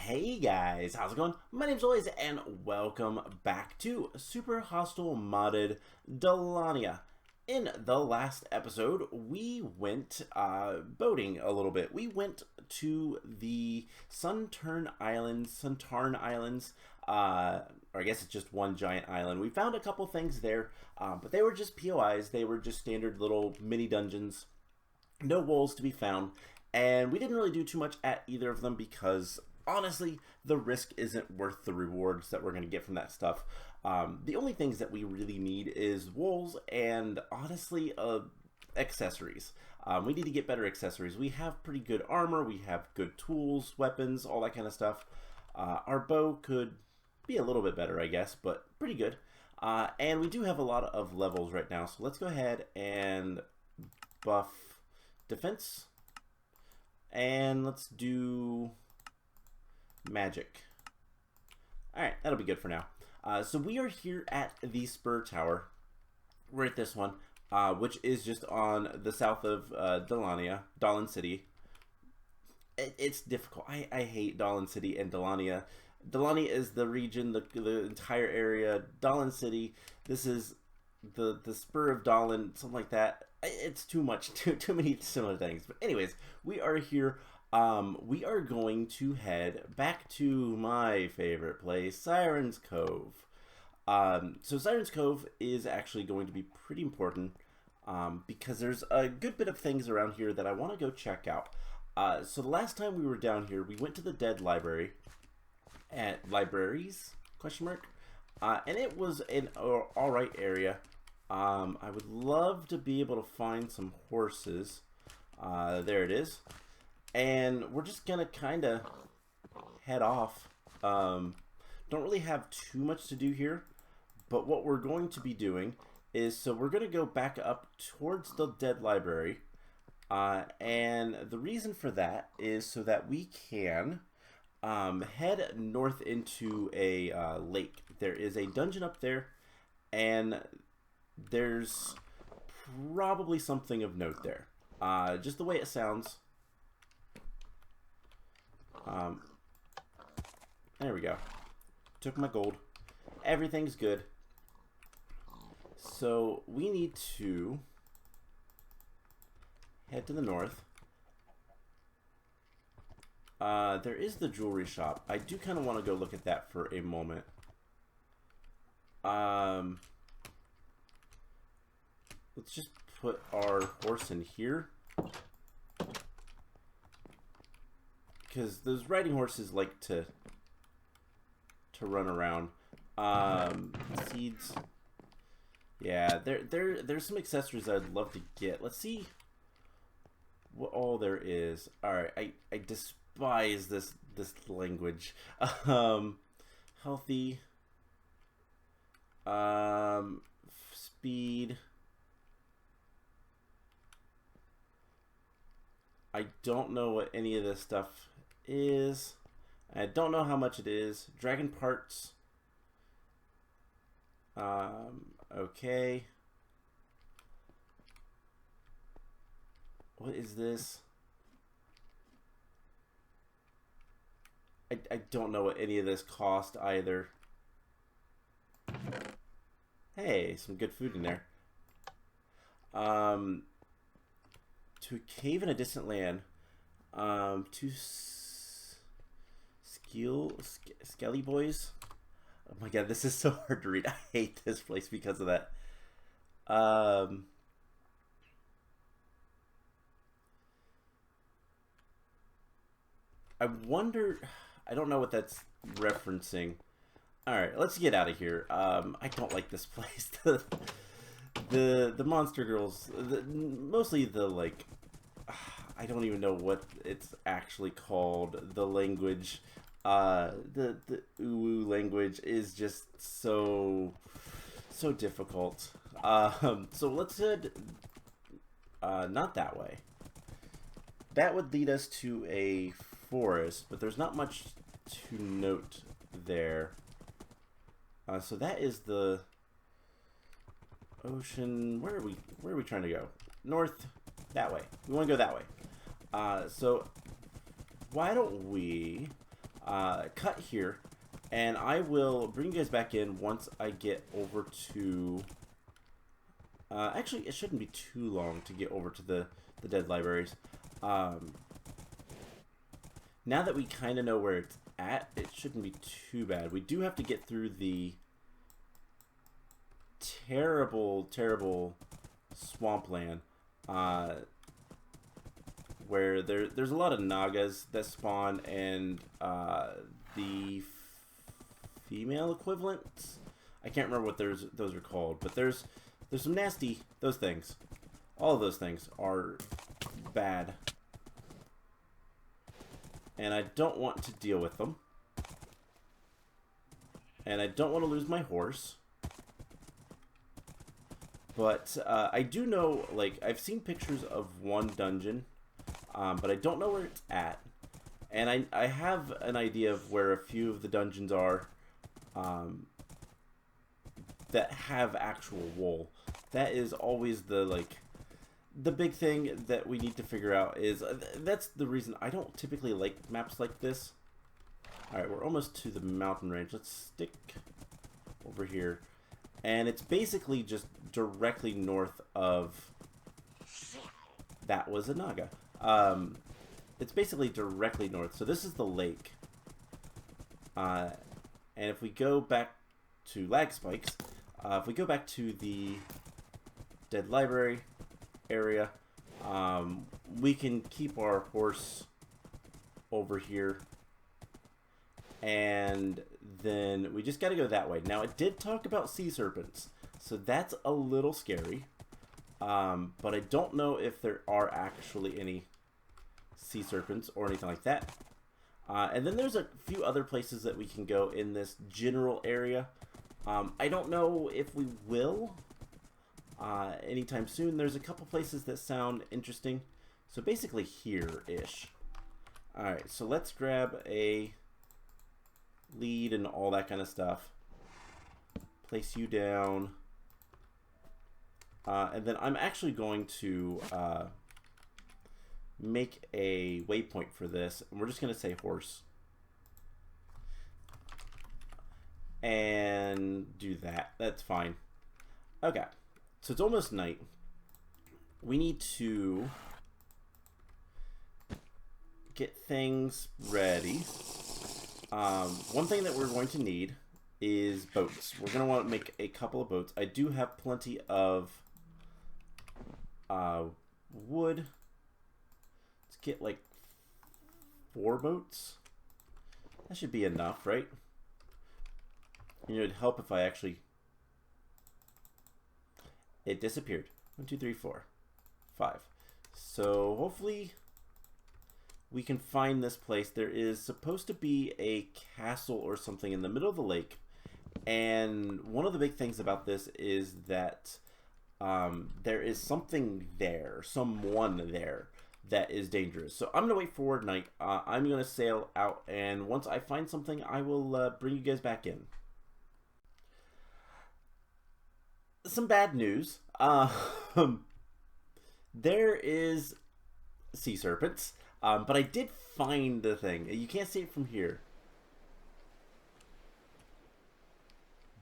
Hey guys, how's it going? My name's Elias and welcome back to Super Hostile Modded Dalania. In the last episode, we went boating a little bit. We went to the Suntarn Islands, or I guess it's just one giant island. We found a couple things there, but they were just POIs. They were just standard little mini dungeons. No wolves to be found. And we didn't really do too much at either of them because, honestly, the risk isn't worth the rewards that we're going to get from that stuff. The only things that we really need is wolves and, honestly, accessories. We need to get better accessories. We have pretty good armor, we have good tools, weapons, all that kind of stuff. Our bow could be a little bit better, I guess, but pretty good. And we do have a lot of levels right now, so let's go ahead and buff defense. And let's do magic. Alright, that'll be good for now. So we are here at the Spur Tower. We're at this one, which is just on the south of Dalania, Dalan City. It's difficult. I hate Dalan City and Dalania. Dalania is the region, the entire area. Dalan City, this is the Spur of Dalan, something like that. It's too much, too many similar things. But anyways, we are here. We are going to head back to my favorite place, Siren's Cove. So Siren's Cove is actually going to be pretty important because there's a good bit of things around here that I want to go check out. So the last time we were down here, we went to the Dead Library at Libraries ? And it was an alright area. I would love to be able to find some horses. There it is. And we're just gonna kind of head off. Don't really have too much to do here, but what we're going to be doing is, so we're gonna go back up towards the Dead Library. And the reason for that is so that we can head north into a lake. There is a dungeon up there, and there's probably something of note there. Just the way it sounds. There we go. Took my gold. Everything's good. So we need to head to the north. There is the jewelry shop. I do kind of want to go look at that for a moment. Let's just put our horse in here, because those riding horses like to run around. Seeds. Yeah, there's some accessories I'd love to get. Let's see what all there is. All right, I despise this language. Healthy. Speed. I don't know what any of this stuff is. I don't know how much it is. Dragon parts. Okay. What is this? I don't know what any of this cost either. Hey, some good food in there. To a cave in a distant land. To Skelly Boys. Oh my god, this is so hard to read. I hate this place because of that. I wonder. I don't know what that's referencing. Alright, let's get out of here. I don't like this place. The monster girls, mostly the, like, I don't even know what it's actually called. The language, the uwu language is just so difficult. So let's head, not that way. That would lead us to a forest, but there's not much to note there. So that is the ocean. Where are we trying to go? North. That way. We want to go that way. So why don't we cut here, and I will bring you guys back in once I get over to... actually, it shouldn't be too long to get over to the dead libraries. Now that we kind of know where it's at, it shouldn't be too bad. We do have to get through the terrible, terrible swampland, where there's a lot of Nagas that spawn, and the female equivalents, I can't remember what those are called, but there's some nasty, those things. All of those things are bad, and I don't want to deal with them, and I don't want to lose my horse. But I do know, like, I've seen pictures of one dungeon, but I don't know where it's at. And I have an idea of where a few of the dungeons are that have actual wool. That is always the big thing that we need to figure out. Is that's the reason I don't typically like maps like this. Alright, we're almost to the mountain range. Let's stick over here. And it's basically just directly north of... That was a Naga. It's basically directly north. So this is the lake. And if we go back to lag spikes, if we go back to the dead library area, we can keep our horse over here. And then we just got to go that way. Now, it did talk about sea serpents, so that's a little scary. But I don't know if there are actually any sea serpents or anything like that. And then there's a few other places that we can go in this general area. I don't know if we will anytime soon. There's a couple places that sound interesting. So basically here-ish. Alright, so let's grab a lead and all that kind of stuff. Place you down. And then I'm actually going to make a waypoint for this. And we're just going to say horse. And do that. That's fine. Okay. So it's almost night. We need to get things ready. One thing that we're going to need is boats. We're going to want to make a couple of boats. I do have plenty of wood. Let's get like 4 boats. That should be enough, right? You know, it'd help if I actually... It disappeared. 1, 2, 3, 4, 5. So hopefully we can find this place. There is supposed to be a castle or something in the middle of the lake. And one of the big things about this is that there is something there, someone there that is dangerous. So I'm going to wait for night. I'm going to sail out, and once I find something, I will bring you guys back in. Some bad news. There is sea serpents, but I did find the thing. You can't see it from here.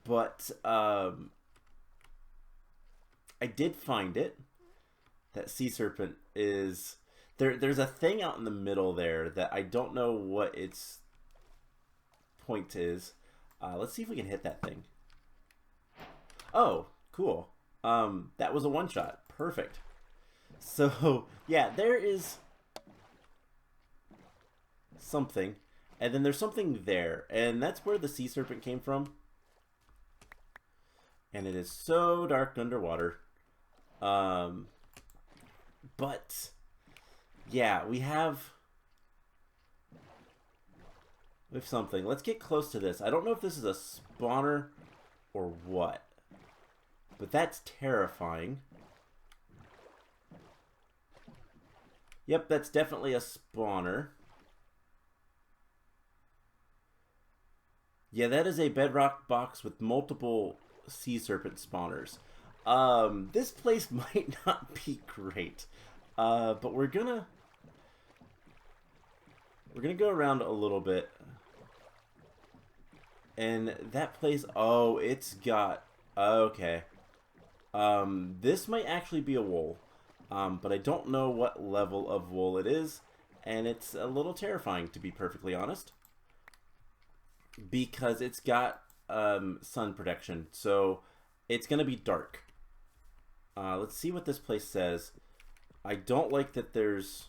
But I did find it. That sea serpent is... There's a thing out in the middle there that I don't know what its point is. Let's see if we can hit that thing. Oh, cool. That was a one-shot. Perfect. So, yeah, there is something. And then there's something there. And that's where the sea serpent came from. And it is so dark underwater. But, yeah, we have something. Let's get close to this. I don't know if this is a spawner or what. But that's terrifying. Yep, that's definitely a spawner. Yeah, that is a bedrock box with multiple sea serpent spawners. This place might not be great. But we're gonna go around a little bit. And that place, oh, it's got, okay. This might actually be a wool. But I don't know what level of wool it is. And it's a little terrifying, to be perfectly honest. Because it's got sun protection. So it's going to be dark. Let's see what this place says. I don't like that there's...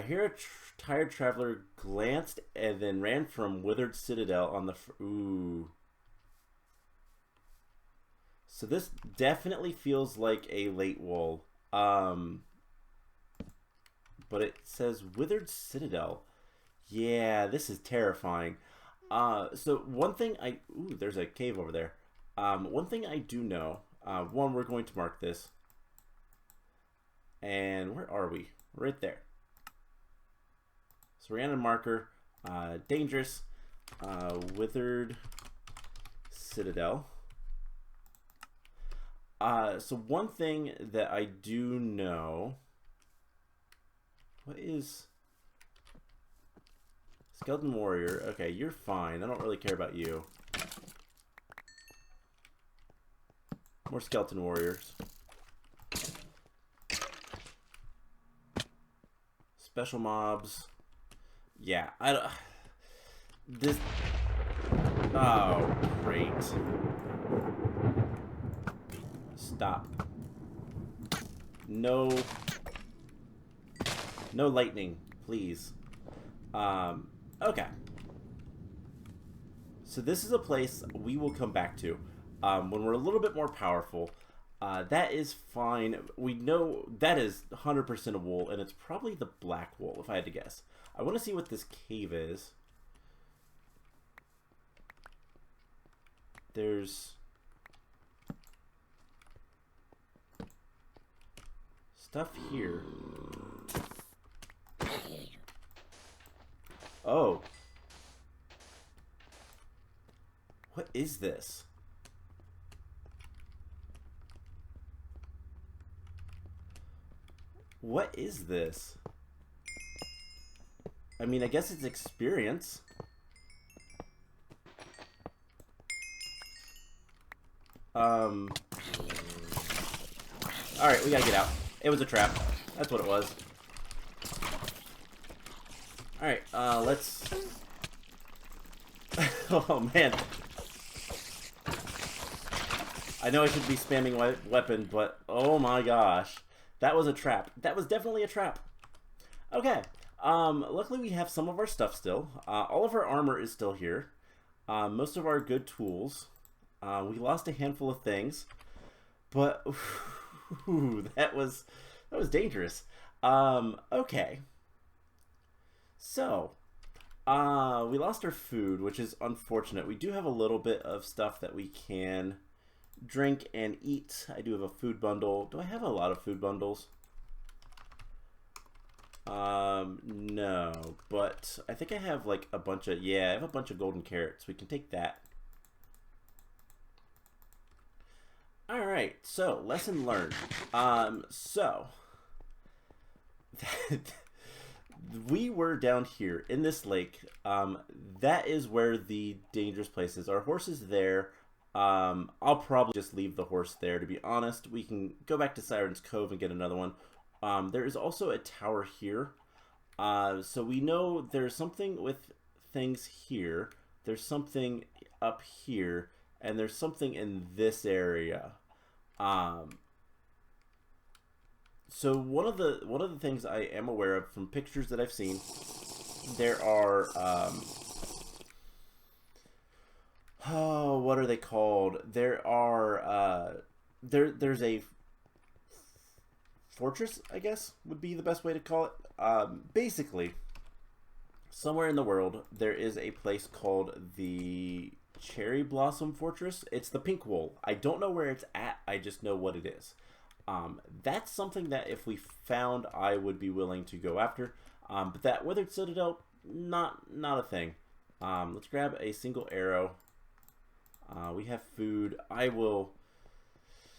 here a tired traveler glanced and then ran from withered citadel on the... Ooh. So this definitely feels like a late wool. But it says withered citadel. Yeah, this is terrifying. So one thing ooh, there's a cave over there. One thing I do know, one, we're going to mark this. And where are we? Right there. So we're on a marker, dangerous, withered citadel. So one thing that I do know, what is skeleton warrior? Okay, you're fine. I don't really care about you. More skeleton warriors. Special mobs. Yeah, I don't. This. Oh, great. Stop. No. No lightning, please. Okay. So this is a place we will come back to when we're a little bit more powerful. That is fine. We know that is 100% a wool, and it's probably the black wool, if I had to guess. I want to see what this cave is. There's stuff here. Oh. What is this? What is this? I mean, I guess it's experience. Alright, we gotta get out. It was a trap. That's what it was. Alright, let's... Oh, man. I know I should be spamming weapon, but oh my gosh. That was a trap. That was definitely a trap. Okay. Luckily we have some of our stuff still. All of our armor is still here. Most of our good tools. We lost a handful of things. But... Ooh, that was dangerous. Okay. So, we lost our food, which is unfortunate. We do have a little bit of stuff that we can drink and eat. I do have a food bundle. Do I have a lot of food bundles? No, but I think I have like a bunch of, yeah, I have a bunch of golden carrots. We can take that. All right, so lesson learned. We were down here in this lake. That is where the dangerous place is. Our horse is there. I'll probably just leave the horse there, to be honest. We can go back to Siren's Cove and get another one. There is also a tower here. So we know there's something with things here. There's something up here. And there's something in this area. So one of the things I am aware of from pictures that I've seen, there are oh, what are they called? There are there's a fortress, I guess would be the best way to call it. Basically, somewhere in the world there is a place called the Cherry Blossom Fortress. It's the pink wool. I don't know where it's at. I just know what it is. That's something that if we found, I would be willing to go after. But that Withered Citadel, not a thing. Let's grab a single arrow. We have food. I will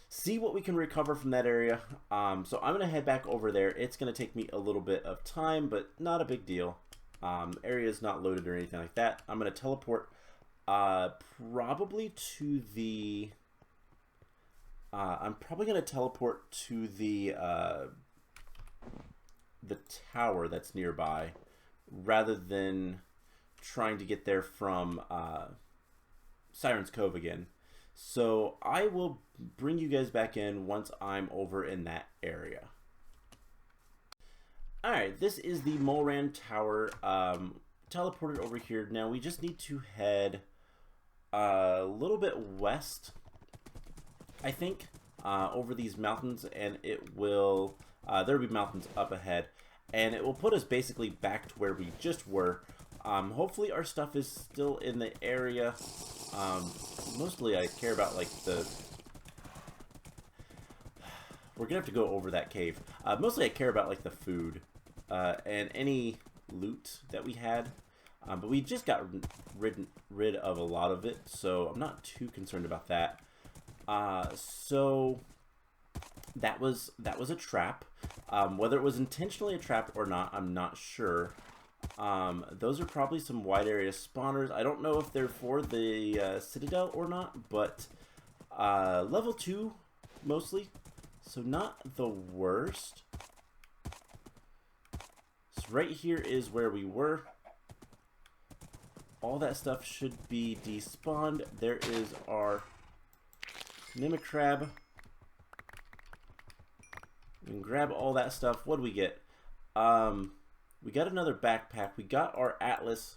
see what we can recover from that area. So I'm going to head back over there. It's going to take me a little bit of time, but not a big deal. Area is not loaded or anything like that. I'm going to teleport probably to the... I'm probably going to teleport to the tower that's nearby, rather than trying to get there from Siren's Cove again. So I will bring you guys back in once I'm over in that area. Alright, this is the Mulran Tower, teleported over here. Now we just need to head a little bit west, I think, over these mountains, and it will, there'll be mountains up ahead, and it will put us basically back to where we just were. Hopefully our stuff is still in the area. Mostly I care about, like, we're gonna have to go over that cave. Mostly I care about, like, the food, and any loot that we had. But we just got rid of a lot of it, so I'm not too concerned about that. So that was a trap. Whether it was intentionally a trap or not, I'm not sure. Those are probably some wide area spawners. I don't know if they're for the citadel or not, but level 2 mostly, so not the worst. So right here is where we were. All that stuff should be despawned. There is our Mimicrab. We can grab all that stuff. What do we get? We got another backpack. We got our atlas.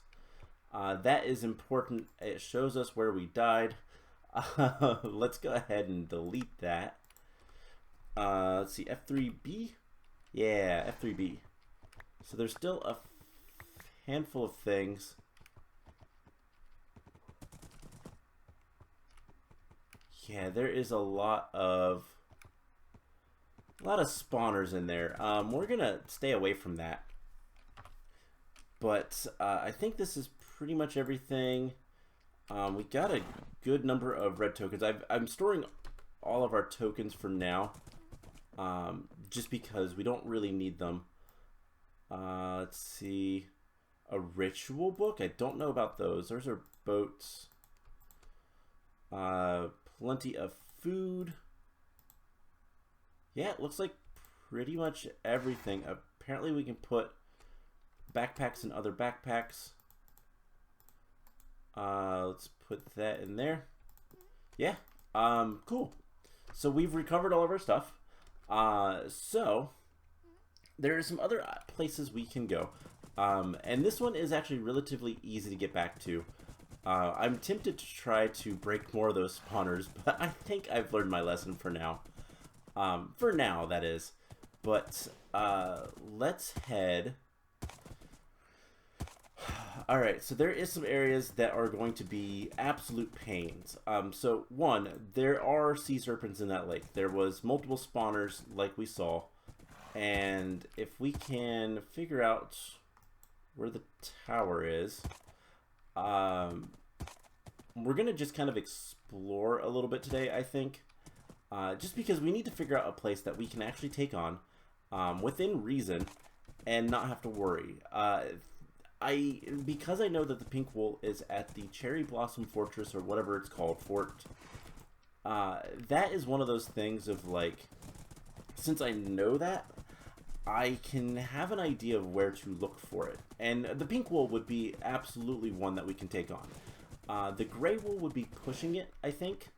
That is important. It shows us where we died. Let's go ahead and delete that. Let's see, F3B? Yeah, F3B. So there's still a handful of things. Yeah, there is a lot of spawners in there. We're gonna stay away from that. But I think this is pretty much everything. We got a good number of red tokens. I'm storing all of our tokens for now, just because we don't really need them. Let's see, a ritual book. I don't know about those. Those are boats. Plenty of food. Yeah, it looks like pretty much everything. Apparently we can put backpacks in other backpacks. Let's put that in there. Yeah, cool. So we've recovered all of our stuff. So there are some other places we can go. And this one is actually relatively easy to get back to. I'm tempted to try to break more of those spawners, but I think I've learned my lesson for now. For now, that is. But let's head. Alright, so there is some areas that are going to be absolute pains. So, one, there are sea serpents in that lake. There was multiple spawners, like we saw. And if we can figure out where the tower is, we're going to just kind of explore a little bit today, I think. Just because we need to figure out a place that we can actually take on within reason and not have to worry. Because I know that the pink wool is at the Cherry Blossom Fortress, or whatever it's called, fort, that is one of those things of, like, since I know that, I can have an idea of where to look for it. And the pink wool would be absolutely one that we can take on. The gray wool would be pushing it, I think.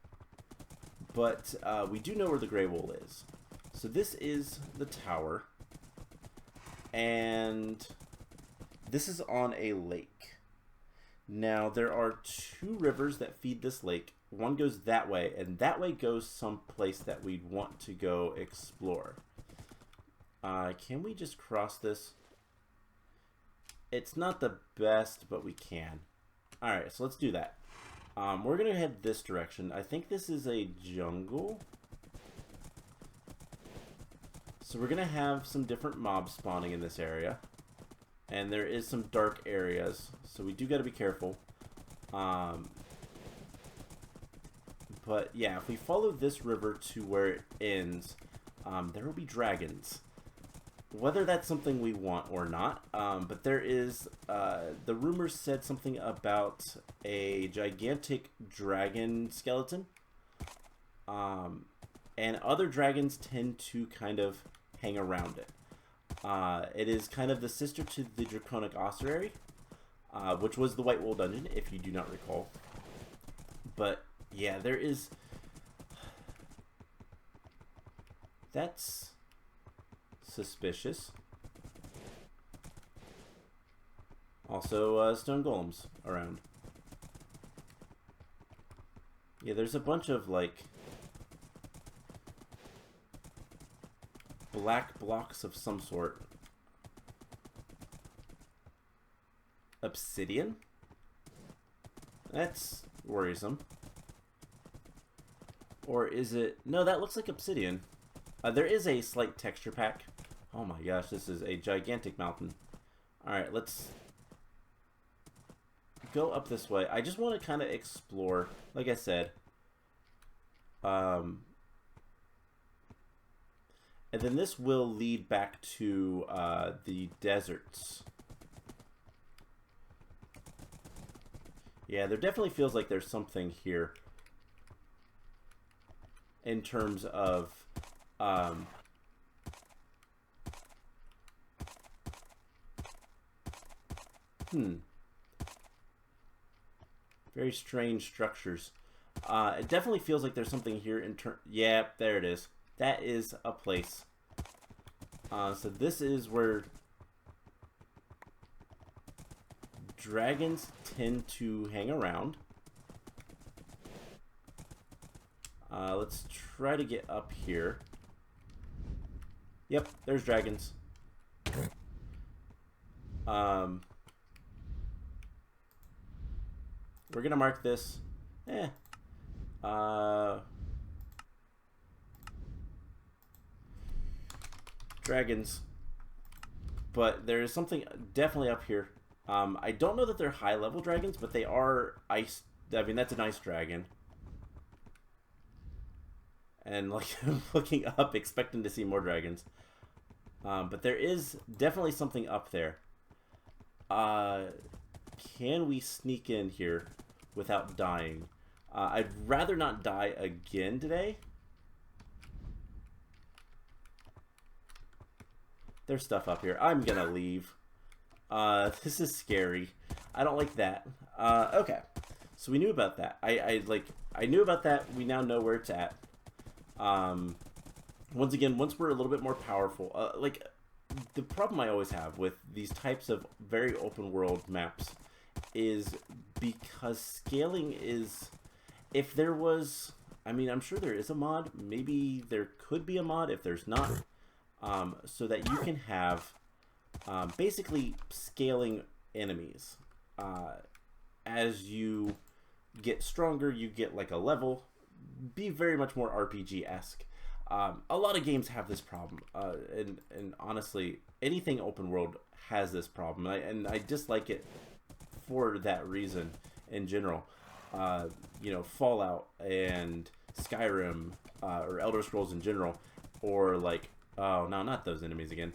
But we do know where the gray wool is. So this is the tower. And this is on a lake. Now there are two rivers that feed this lake. One goes that way, and that way goes someplace that we'd want to go explore. Can we just cross this? It's not the best, but we can. Alright, so let's do that. We're going to head this direction. I think this is a jungle. So we're going to have some different mobs spawning in this area. And there is some dark areas, so we do got to be careful. But yeah, if we follow this river to where it ends, there will be dragons. whether that's something we want or not, but there is, the rumors said something about a gigantic dragon skeleton, and other dragons tend to kind of hang around it. It is kind of the sister to the Draconic Ossuary, which was the White Wool Dungeon, if you do not recall. But, yeah, there is... That's suspicious. Also, stone golems around. Yeah, there's a bunch of, like, black blocks of some sort. Obsidian? That's worrisome. Or is it... No, that looks like obsidian. There is a slight texture pack. Oh my gosh, this is a gigantic mountain. Alright, let's go up this way. I just want to kind of explore, like I said. And then this will lead back to the deserts. Yeah, there definitely feels like there's something here in terms of very strange structures. It definitely feels like there's something here in yeah, there it is. That is a place. So this is where dragons tend to hang around. Let's try to get up here. Yep, there's dragons. We're gonna mark this. Dragons. But there is something definitely up here. I don't know that they're high-level dragons, but they are ice. I mean, that's an ice dragon. And, like, I'm looking up, expecting to see more dragons. But there is definitely something up there. Can we sneak in here without dying? I'd rather not die again today. There's stuff up here. I'm gonna leave. This is scary. I don't like that. Okay. So we knew about that. I knew about that. We now know where it's at. Once again, once we're a little bit more powerful, like, the problem I always have with these types of very open world maps is because scaling is, if there was, I mean, I'm sure there is a mod, maybe there could be a mod if there's not, so that you can have, basically scaling enemies. As you get stronger, you get like a level, be very much more RPG-esque. A lot of games have this problem, and honestly, anything open world has this problem, and I dislike it for that reason in general. You know, Fallout and Skyrim, or Elder Scrolls in general, or like, oh no, not those enemies again.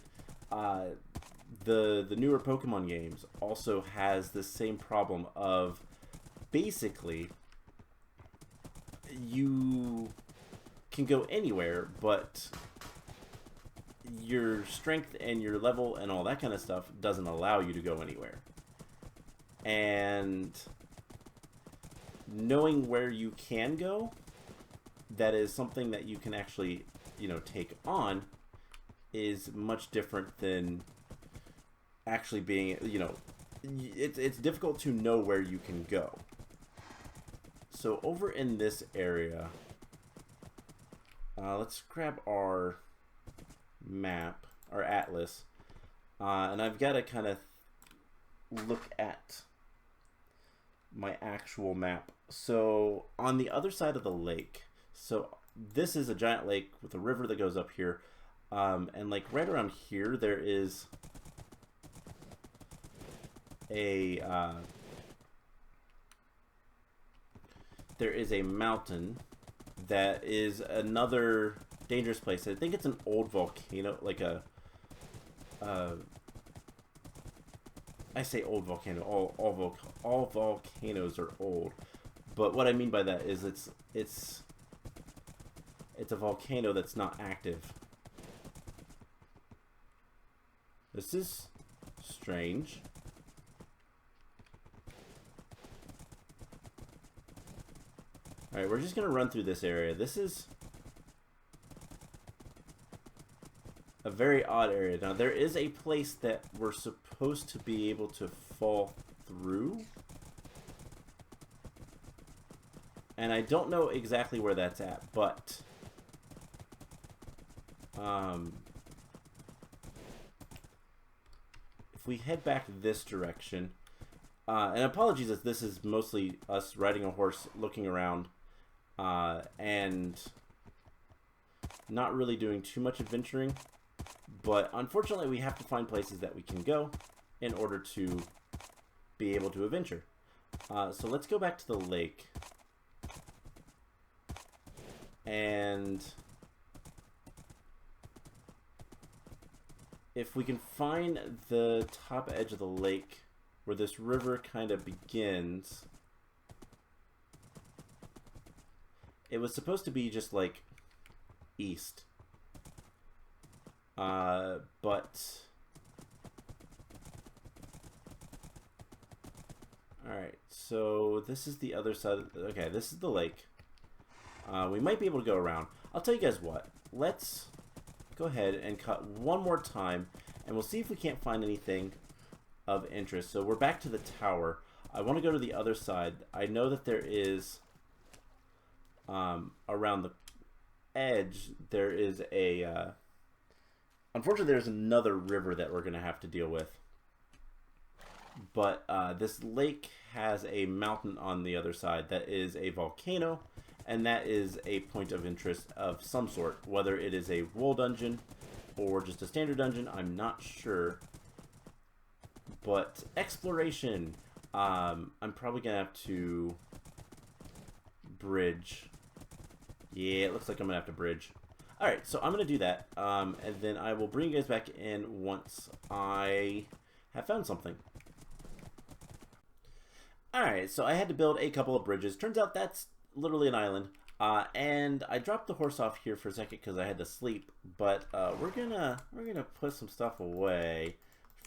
The newer Pokemon games also has the same problem of basically you can go anywhere, but your strength and your level and all that kind of stuff doesn't allow you to go anywhere. And knowing where you can go, that is something that you can actually, you know, take on, is much different than actually being, you know, it's difficult to know where you can go. So over in this area, let's grab our map, our atlas, and I've got to kind of look at my actual map. So on the other side of the lake, so this is a giant lake with a river that goes up here, and like right around here there is a mountain that is another dangerous place. I think it's an old volcano, like a I say old volcano. All volcanoes are old, but what I mean by that is it's a volcano that's not active. This is strange. Alright, we're just gonna run through this area. This is a very odd area. Now, there is a place that we're supposed to be able to fall through. And I don't know exactly where that's at, but if we head back this direction, and apologies if this is mostly us riding a horse, looking around, and not really doing too much adventuring. But unfortunately, we have to find places that we can go in order to be able to adventure. So let's go back to the lake. And if we can find the top edge of the lake where this river kind of begins, it was supposed to be just like east. But alright, so this is the other side. Okay, this is the lake. We might be able to go around. I'll tell you guys what. Let's go ahead and cut one more time, and we'll see if we can't find anything of interest. So we're back to the tower. I want to go to the other side. I know that there is, around the edge, there is a, unfortunately, there's another river that we're going to have to deal with. But this lake has a mountain on the other side that is a volcano, and that is a point of interest of some sort. Whether it is a wool dungeon or just a standard dungeon, I'm not sure. But exploration, I'm probably going to have to bridge. Yeah, it looks like I'm going to have to bridge. Alright, so I'm going to do that, and then I will bring you guys back in once I have found something. Alright, so I had to build a couple of bridges. Turns out that's literally an island. And I dropped the horse off here for a second because I had to sleep, but we're gonna put some stuff away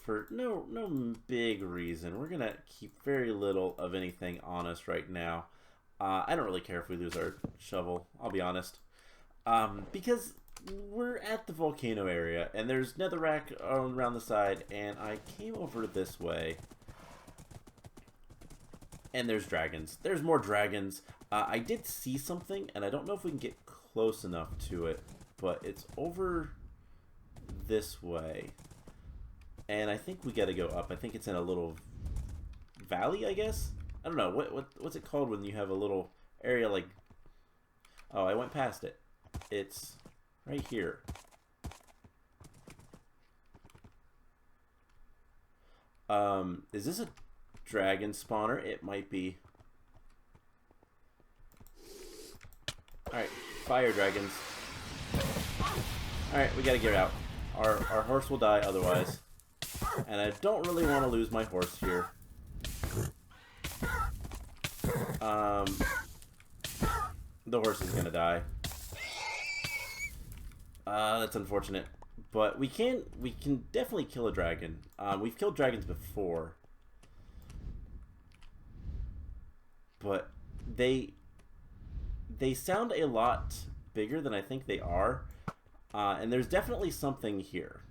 for no big reason. We're gonna keep very little of anything on us right now. I don't really care if we lose our shovel, I'll be honest. Because we're at the volcano area, and there's netherrack around the side, and I came over this way, and there's dragons. There's more dragons. I did see something, and I don't know if we can get close enough to it, but it's over this way, and I think we gotta go up. I think it's in a little valley, I guess? I don't know. What's it called when you have a little area like... Oh, I went past it. It's right here. Is this a dragon spawner? It might be. Alright, fire dragons. Alright, we gotta get out. Our horse will die otherwise. And I don't really want to lose my horse here. The horse is gonna die. That's unfortunate. But we can definitely kill a dragon. We've killed dragons before. But they sound a lot bigger than I think they are. And there's definitely something here.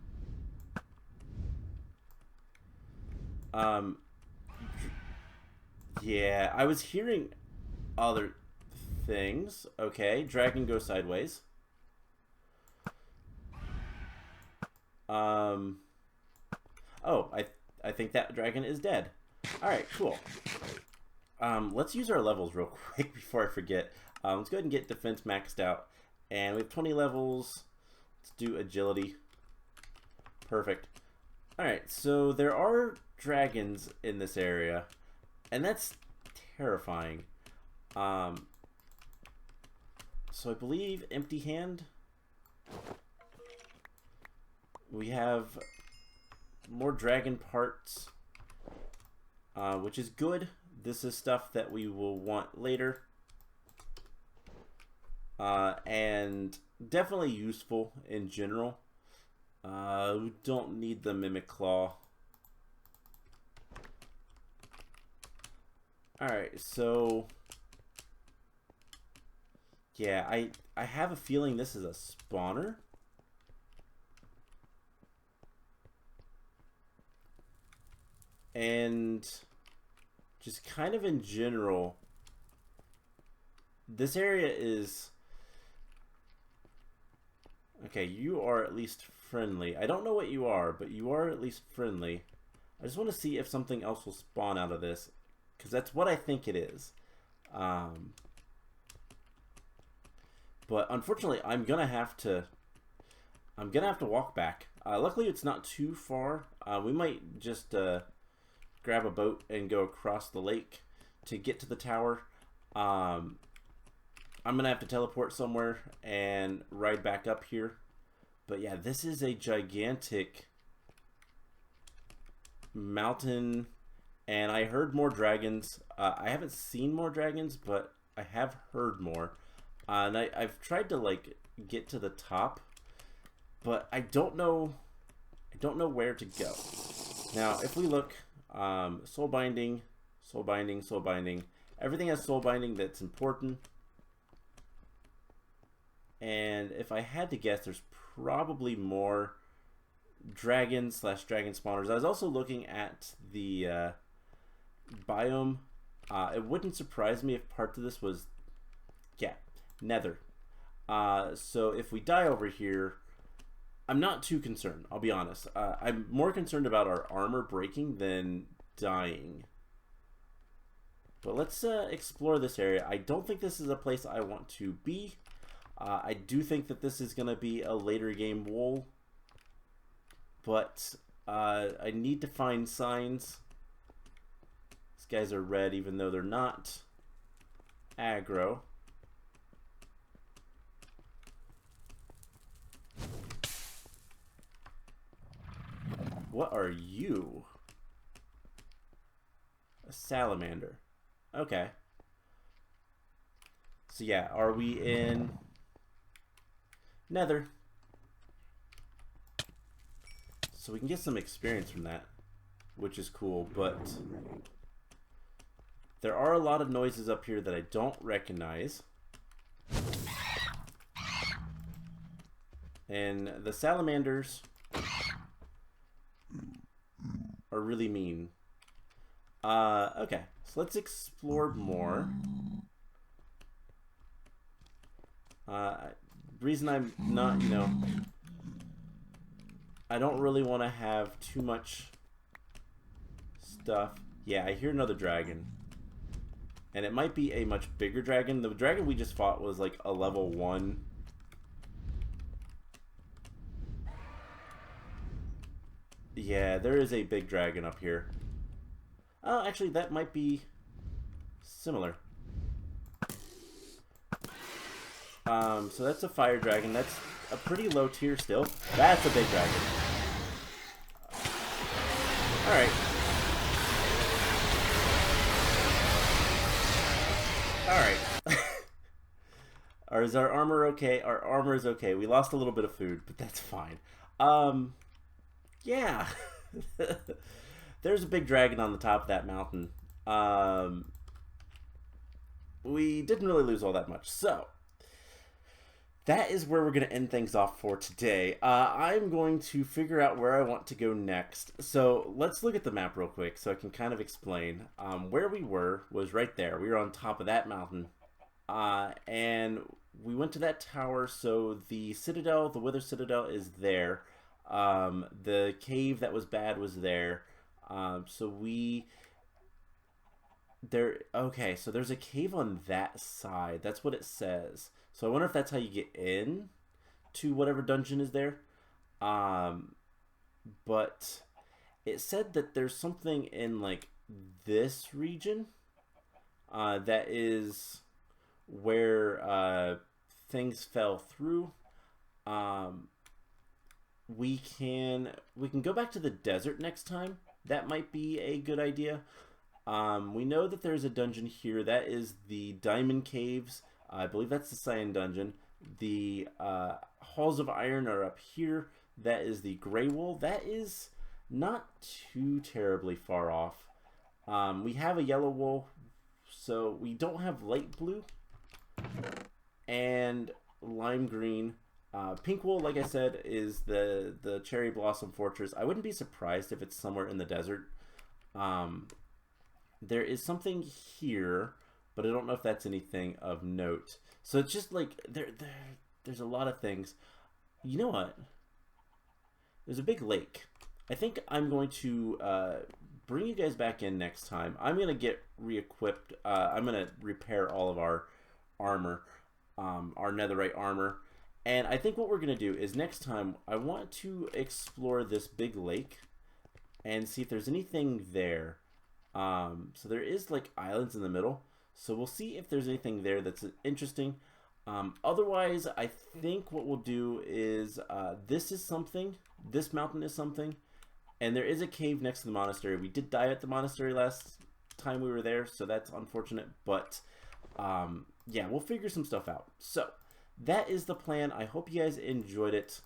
Yeah, I was hearing other things. Okay, dragon go sideways. Oh, I think that dragon is dead. Alright, cool. Let's use our levels real quick before I forget. Let's go ahead and get defense maxed out. And we have 20 levels. Let's do agility. Perfect. Alright, so there are dragons in this area. And that's terrifying. So I believe empty hand. We have more dragon parts, which is good. This is stuff that we will want later. And definitely useful in general. We don't need the Mimic Claw. Alright, so yeah, I have a feeling this is a spawner. And just kind of in general, this area is okay. You are at least friendly. I don't know what you are, but you are at least friendly. I just want to see if something else will spawn out of this, because that's what I think it is. But unfortunately, I'm gonna have to walk back. Luckily, it's not too far. We might just grab a boat and go across the lake to get to the tower. I'm gonna have to teleport somewhere and ride back up here. But yeah, this is a gigantic mountain, and I heard more dragons. I haven't seen more dragons, but I have heard more. And I've tried to like get to the top, but I don't know where to go. Now, if we look, soul binding, soul binding, soul binding. Everything has soul binding that's important. And if I had to guess, there's probably more dragons / dragon spawners. I was also looking at the biome. It wouldn't surprise me if part of this was, yeah, nether. So if we die over here, I'm not too concerned, I'll be honest. I'm more concerned about our armor breaking than dying. But let's explore this area. I don't think this is a place I want to be. I do think that this is going to be a later game wool. But I need to find signs. These guys are red even though they're not aggro. What are you? A salamander. Okay. So yeah, are we in Nether? So we can get some experience from that, which is cool, but there are a lot of noises up here that I don't recognize. And the salamanders are really mean. Okay, so let's explore more. Reason I'm not, I don't really want to have too much stuff. Yeah, I hear another dragon. And it might be a much bigger dragon. The dragon we just fought was like a level 1. Yeah, there is a big dragon up here. Oh, actually, that might be similar. So that's a fire dragon. That's a pretty low tier still. That's a big dragon. Alright. Alright. Is our armor okay? Our armor is okay. We lost a little bit of food, but that's fine. Yeah. There's a big dragon on the top of that mountain. We didn't really lose all that much. So, that is where we're going to end things off for today. I'm going to figure out where I want to go next. So, let's look at the map real quick so I can kind of explain. Where we were was right there. We were on top of that mountain. And we went to that tower, so the citadel, the Wither Citadel, is there. The cave that was bad was there. Okay, so there's a cave on that side. That's what it says. So I wonder if that's how you get in to whatever dungeon is there. But it said that there's something in like this region that is where things fell through. we can go back to the desert next time. That might be a good idea. We know that there's a dungeon here. That is the Diamond Caves. I believe that's the Cyan Dungeon. The Halls of Iron are up here. That is the Grey Wool. That is not too terribly far off. We have a Yellow Wool, so we don't have Light Blue and Lime Green. Pink Wool, like I said, is the Cherry Blossom Fortress. I wouldn't be surprised if it's somewhere in the desert. There is something here, but I don't know if that's anything of note. So it's just like there's a lot of things. You know what? There's a big lake. I think I'm going to bring you guys back in next time. I'm going to get re-equipped. I'm going to repair all of our armor, our netherite armor. And I think what we're going to do is next time I want to explore this big lake and see if there's anything there. So there is like islands in the middle. So we'll see if there's anything there that's interesting. Otherwise, I think what we'll do is this is something. This mountain is something. And there is a cave next to the monastery. We did die at the monastery last time we were there, so that's unfortunate. But yeah, we'll figure some stuff out. So that is the plan. I hope you guys enjoyed it.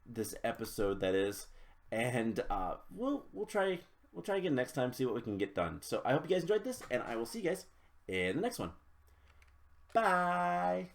This episode, that is, and we'll try again next time, see what we can get done. So I hope you guys enjoyed this, and I will see you guys in the next one. Bye.